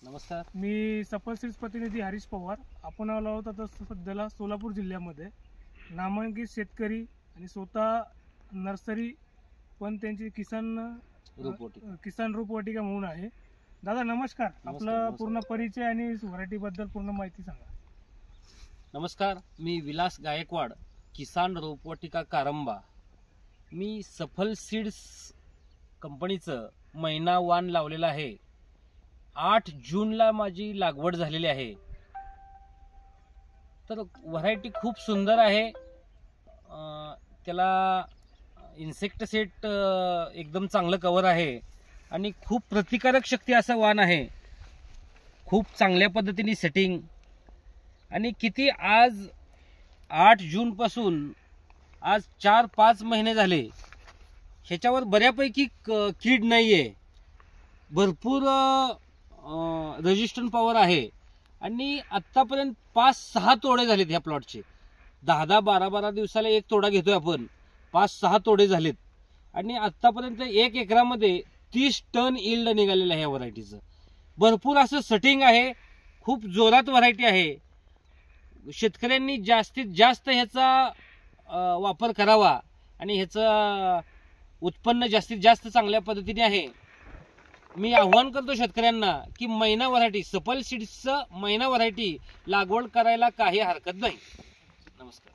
नमस्कार. मी सफल सीड्स प्रतिनिधी हरीश पवार. आपण आलो आहोत आता सध्याला सोलापूर जिल्ह्यामध्ये. नामांकित शेतकरी आणि स्वतः नर्सरी पण त्यांची किसान रोपवाटिका म्हणून आहे. दादा नमस्कार. आपला पूर्ण परिचय आणि व्हरायटी बद्दल पूर्ण माहिती सांगा. नमस्कार, मी विलास गायकवाड, किसान रोपवाटिका कारंबा. मी सफल सीड्स कंपनीचं महिना वाण लावलेलं आहे. 8 जूनला माझी लागवड झालेली आहे. तर व्हरायटी खूप सुंदर आहे. त्याला इन्सेक्ट सेट एकदम चांगलं कव्हर आहे आणि खूप प्रतिकारक शक्ती असं वाण आहे. खूप चांगल्या पद्धतीने सेटिंग आणि किती आज 8 जून पासून आज 4-5 महिने झाले. ह्याच्यावर बऱ्यापैकी कीड नाहीये. भरपूर रेजिस्टंट पॉवर आहे आणि आतापर्यंत 5-6 तोडे झालेत ह्या प्लॉटचे. 10-10, 12-12 दिवसाला एक तोडा घेतोय आपण. 5-6 तोडे झालेत आणि आतापर्यंत 1 एकरामध्ये 30 टन यील्ड निघालेलं आहे या व्हरायटीचं. भरपूर असं सेटिंग आहे. खूप जोरात व्हरायटी आहे. शेतकऱ्यांनी जास्तीत जास्त ह्याचा वापर करावा आणि ह्याचं उत्पन्न जास्तीत जास्त चांगल्या पद्धतीने आहे. मी आव्हान करतो शेतकऱ्यांना की मैना व्हरायटी, सफल सीड्सचं मैना व्हरायटी लागवड करायला काही हरकत नाही. नमस्कार.